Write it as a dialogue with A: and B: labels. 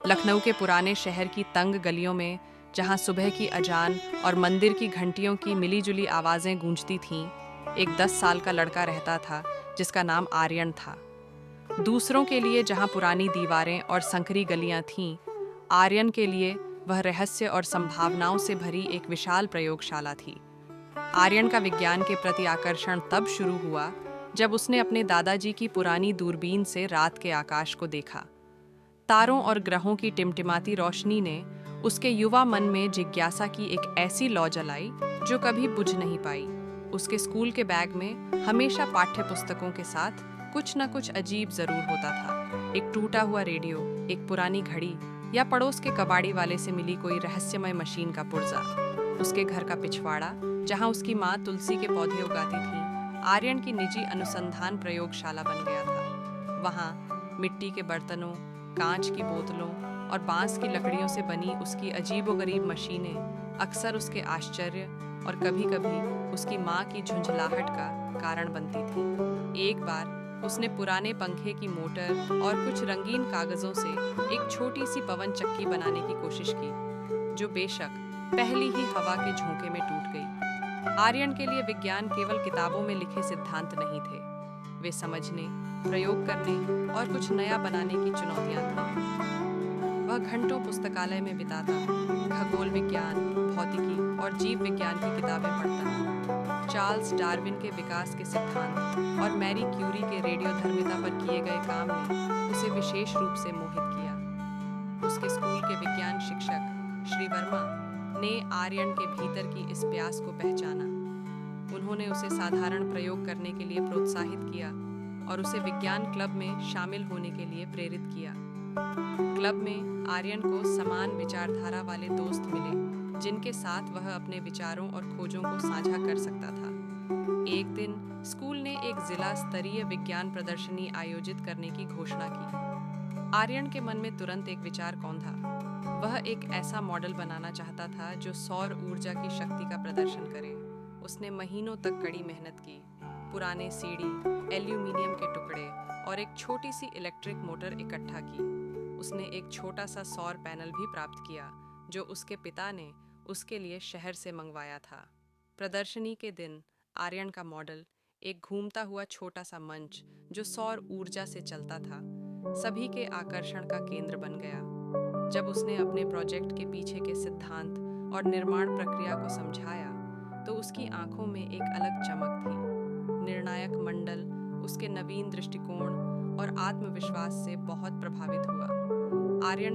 A: लखनऊ के पुराने शहर की तंग गलियों में, जहां सुबह की अजान और मंदिर की घंटियों की मिली-जुली आवाज़ें गूंजती थीं, एक 10 साल का लड़का रहता था जिसका नाम आर्यन था। दूसरों के लिए जहां पुरानी दीवारें और संकरी गलियां थीं, आर्यन के लिए वह रहस्य और संभावनाओं से भरी एक विशाल प्रयोगशाला थी। आर्यन का विज्ञान के प्रति आकर्षण तब शुरू हुआ जब उसने अपने दादाजी की पुरानी दूरबीन से रात के आकाश को देखा। तारों और ग्रहों की टिमटिमाती रोशनी ने उसके युवा मन में जिज्ञासा की एक ऐसी लौ जलाई जो कभी बुझ नहीं पाई। उसके स्कूल के बैग में हमेशा पाठ्य पुस्तकों के साथ कुछ न कुछ अजीब जरूर होता था। एक टूटा हुआ रेडियो, एक पुरानी घड़ी, या पड़ोस के कबाड़ी वाले से मिली कोई रहस्यमय मशीन का पुर्जा। उसके घर का पिछवाड़ा, जहां उसकी माँ तुलसी के पौधे उगाती थी, आर्यन की निजी अनुसंधान प्रयोगशाला बन गया था। वहां मिट्टी के बर्तनों, कांच की बोतलों और बांस की लकड़ियों से बनी उसकी अजीबोगरीब मशीनें अक्सर उसके आश्चर्य और कभी-कभी उसकी माँ की झुंझलाहट का कारण बनती थी। एक बार उसने पुराने पंखे की मोटर और कुछ रंगीन कागजों से एक छोटी सी पवन चक्की बनाने की कोशिश की, जो बेशक पहली ही हवा के झोंके में टूट गई। आर्यन के लिए विज्ञान केवल किताबों में लिखे सिद्धांत नहीं थे, वे समझने, प्रयोग करने और कुछ नया बनाने की चुनौतियां थीं। वह घंटों पुस्तकालय में बिताता, खगोल विज्ञान, भौतिकी और जीव विज्ञान की किताबें पढ़ता। चार्ल्स डार्विन के विकास के सिद्धांत और मैरी क्यूरी के रेडियोधर्मिता पर किए गए काम ने उसे विशेष रूप से मोहित किया। उसके स्कूल के विज्ञान शिक्षक श्री वर्मा ने आर्यन के भीतर की इस प्यास को पहचाना। उन्होंने उसे साधारण प्रयोग करने के लिए प्रोत्साहित किया और उसे विज्ञान क्लब में शामिल होने के लिए प्रेरित किया। क्लब में आर्यन को समान विचारधारा वाले दोस्त मिले, जिनके साथ वह अपने विचारों और खोजों को साझा कर सकता था। एक दिन स्कूल ने एक जिला स्तरीय विज्ञान प्रदर्शनी आयोजित करने की घोषणा की। आर्यन के मन में तुरंत एक विचार कौंधा। वह एक ऐसा मॉडल बनाना चाहता था जो सौर ऊर्जा की शक्ति का प्रदर्शन करे। उसने महीनों तक कड़ी मेहनत की, पुराने सीढ़ी, एल्यूमीनियम के टुकड़े और एक छोटी सी इलेक्ट्रिक मोटर इकट्ठा की। उसने एक छोटा सा सौर पैनल भी प्राप्त किया, जो उसके पिता ने उसके लिए शहर से मंगवाया था। प्रदर्शनी के दिन आर्यन का मॉडल, एक घूमता हुआ छोटा सा मंच जो सौर ऊर्जा से चलता था, सभी के आकर्षण का केंद्र बन गया। जब उसने अपने प्रोजेक्ट के पीछे के सिद्धांत और निर्माण प्रक्रिया को समझाया, तो उसकी आंखों में एक अलग चमक थी। निर्णायक मंडल उसके नवीन दृष्टिकोण और आत्मविश्वास से बहुत प्रभावित हुआ। आर्यन